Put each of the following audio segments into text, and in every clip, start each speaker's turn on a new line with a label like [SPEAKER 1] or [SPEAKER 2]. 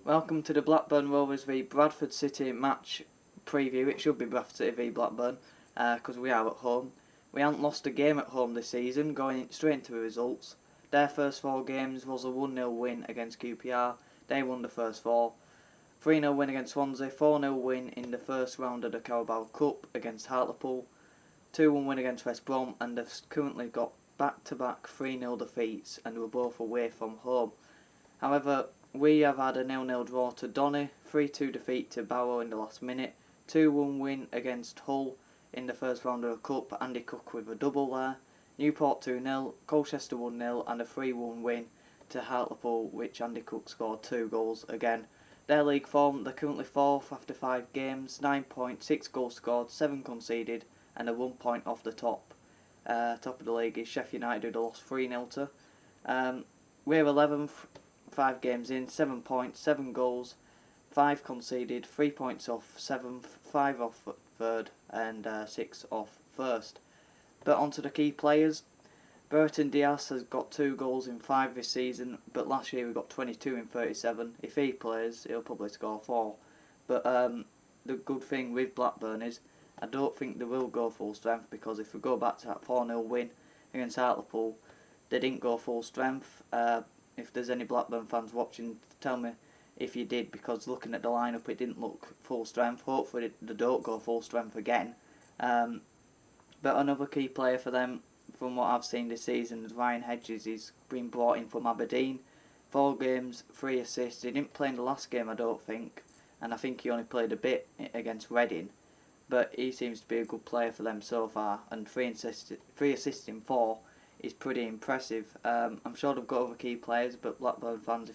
[SPEAKER 1] Welcome to the Blackburn Rovers v Bradford City match preview. It should be Bradford City v Blackburn because we are at home. We haven't lost a game at home this season, going straight into the results. Their first 4 games was a 1-0 win against QPR. They won the first 4. 3-0 win against Swansea, 4-0 win in the first round of the Carabao Cup against Hartlepool, 2-1 win against West Brom, and they've currently got back-to-back 3-0 defeats, and were both away from home. However, we have had a 0-0 draw to Donny, 3-2 defeat to Barrow in the last minute, 2-1 win against Hull in the first round of the Cup, Andy Cook with a double there, Newport 2-0, Colchester 1-0 and a 3-1 win to Hartlepool, which Andy Cook scored 2 goals again. Their league form, they're currently 4th after 5 games, 9 points, 6 goals scored, 7 conceded and a 1 point off the top. Top of the league is Sheffield United, who lost 3-0 to. We're 11th, 5 games in, 7 points, 7 goals, 5 conceded, 3 points off 7th, 5 off 3rd and 6 off 1st. But on to the key players. Burton Diaz has got 2 goals in 5 this season, but last year we got 22 in 37. If he plays, he'll probably score 4. But the good thing with Blackburn is I don't think they will go full strength, because if we go back to that 4-0 win against Hartlepool, they didn't go full strength. If there's any Blackburn fans watching, tell me if you did, because looking at the lineup it didn't look full strength. Hopefully they don't go full strength again. But another key player for them, from what I've seen this season, is Ryan Hedges. He's been brought in from Aberdeen. 4 games, 3 assists. He didn't play in the last game, I don't think, and I think he only played a bit against Reading. But he seems to be a good player for them so far, and 3 assists in 4 is pretty impressive. I'm sure they've got other key players, but Blackburn fans,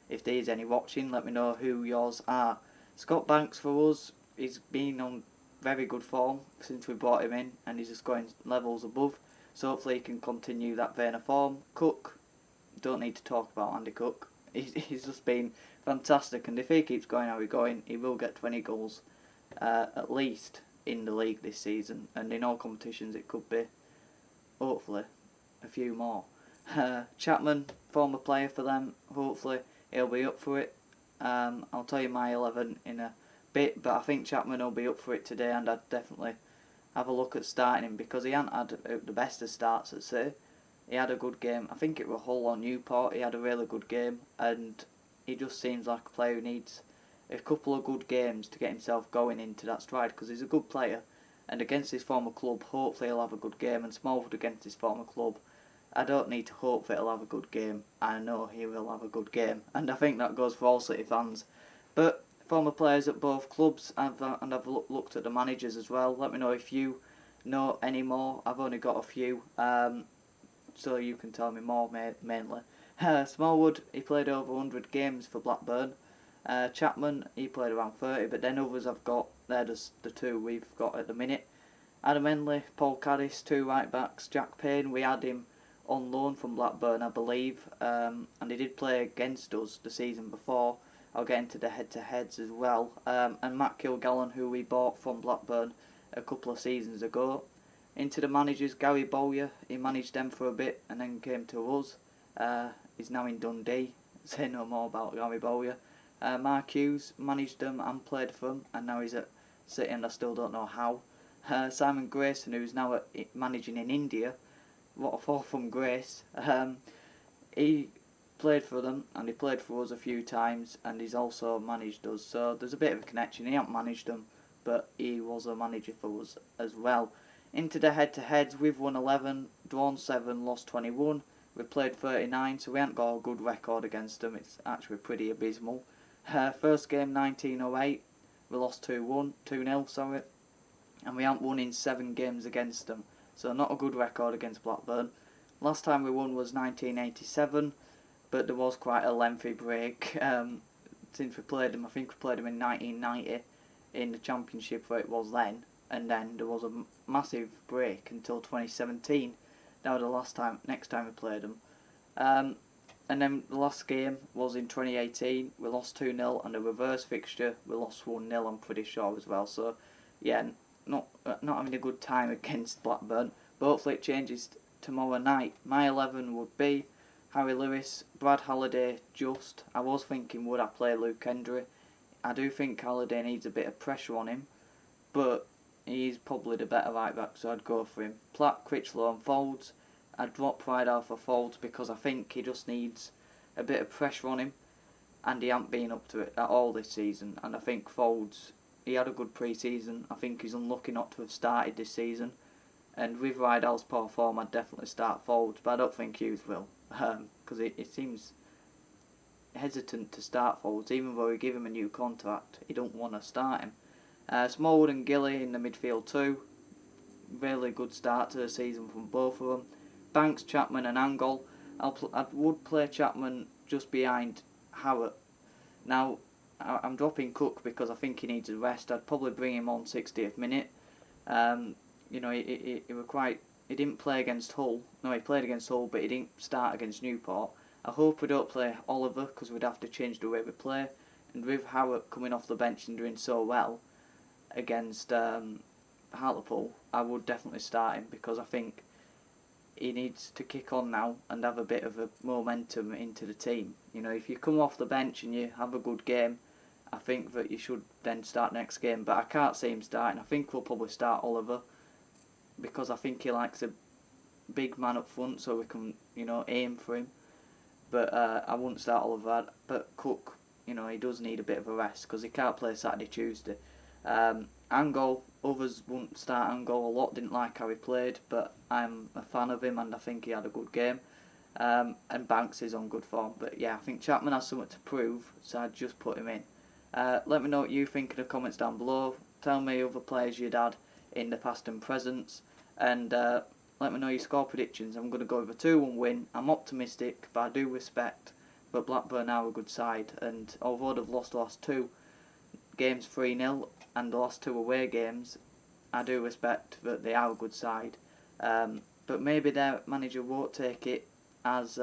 [SPEAKER 1] if there's any watching, let me know who yours are. Scott Banks for us, he's been on very good form since we brought him in, and he's just going levels above, so hopefully he can continue that vein of form. Cook, don't need to talk about Andy Cook. He's just been fantastic, and if he keeps going how he's going, he will get 20 goals at least in the league this season, and in all competitions it could be, hopefully, a few more. Chapman, former player for them, hopefully he'll be up for it. I'll tell you my 11 in a bit, but I think Chapman will be up for it today, and I'd definitely have a look at starting him, because he hasn't had the best of starts at City. He had a good game, I think it was Hull or Newport, he had a really good game, and he just seems like a player who needs a couple of good games to get himself going into that stride, because he's a good player, and against his former club hopefully he'll have a good game, and Smallwood against his former club, I don't need to hope that he'll have a good game, I know he will have a good game, and I think that goes for all City fans. But former players at both clubs, and I've looked at the managers as well. Let me know if you know any more. I've only got a few, so you can tell me more mainly. Smallwood, he played over 100 games for Blackburn. Chapman, he played around 30, but then others I've got, they're just the 2 we've got at the minute. Adam Henley, Paul Caddis, 2 right backs. Jack Payne, we had him on loan from Blackburn, I believe, and he did play against us the season before. I'll get into the head-to-heads as well. And Matt Kilgallen, who we bought from Blackburn a couple of seasons ago. Into the managers, Gary Bowyer, he managed them for a bit and then came to us. He's now in Dundee. Say no more about Gary Bowyer. Mark Hughes managed them and played for them, and now he's at City, and I still don't know how. Simon Grayson, who's now managing in India. What a fall from grace. He played for them, and he played for us a few times, and he's also managed us, so there's a bit of a connection. He hasn't managed them, but he was a manager for us as well. Into the head-to-heads, we've won 11, drawn 7, lost 21. We've played 39, so we haven't got a good record against them. It's actually pretty abysmal. First game 1908, we lost 2-0, sorry, and we haven't won in 7 games against them, so not a good record against Blackburn. Last time we won was 1987, but there was quite a lengthy break since we played them. I think we played them in 1990 in the Championship, where it was then, and then there was a massive break until 2017. That was the next time we played them. And then the last game was in 2018. We lost 2-0, and a reverse fixture we lost 1-0, I'm pretty sure as well. So yeah, not having a good time against Blackburn, but hopefully it changes tomorrow night. My 11 would be Harry Lewis, Brad Halliday, just. I was thinking, would I play Luke Hendry? I do think Halliday needs a bit of pressure on him, but he's probably the better right back, so I'd go for him. Platt, Critchlow and Folds. I'd drop Rydal for Folds because I think he just needs a bit of pressure on him, and he hasn't been up to it at all this season. And I think Folds, he had a good pre-season. I think he's unlucky not to have started this season. And with Rydal's poor form, I'd definitely start Folds, but I don't think Hughes will, because it seems hesitant to start Folds, even though we give him a new contract. He don't want to start him. Smallwood and Gilly in the midfield too. Really good start to the season from both of them. Banks, Chapman and Angle. I would play Chapman just behind Howard. Now, I'm dropping Cook because I think he needs a rest. I'd probably bring him on 60th minute. You know, he didn't play against Hull. No, he played against Hull, but he didn't start against Newport. I hope we don't play Oliver because we'd have to change the way we play. And with Howard coming off the bench and doing so well against Hartlepool, I would definitely start him because I think he needs to kick on now and have a bit of a momentum into the team. You know, if you come off the bench and you have a good game, I think that you should then start next game. But I can't see him starting. I think we'll probably start Oliver because I think he likes a big man up front, so we can, you know, aim for him. But I wouldn't start Oliver. But Cook, you know, he does need a bit of a rest because he can't play Saturday, Tuesday. Angol, others wouldn't start Angol. A lot didn't like how he played, but I'm a fan of him and I think he had a good game. And Banks is on good form. But yeah, I think Chapman has something to prove, so I'd just put him in. Let me know what you think in the comments down below. Tell me other players you'd had in the past and presents. And let me know your score predictions. I'm going to go with a 2-1 win. I'm optimistic, but I do respect that Blackburn are a good side. And although they've lost the last 2 games 3-0 and the last 2 away games, I do respect that they are a good side. But maybe their manager won't take it as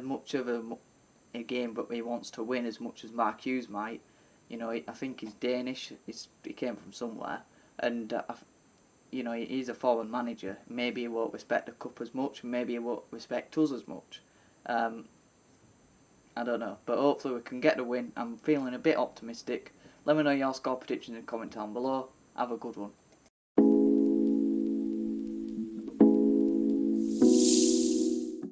[SPEAKER 1] much of a game, but he wants to win as much as Mark Hughes might. You know, I think he's Danish. He came from somewhere, and you know, he's a foreign manager. Maybe he won't respect the cup as much. Maybe he won't respect us as much. I don't know, but hopefully we can get the win. I'm feeling a bit optimistic. Let me know your score predictions in the comment down below. Have a good one.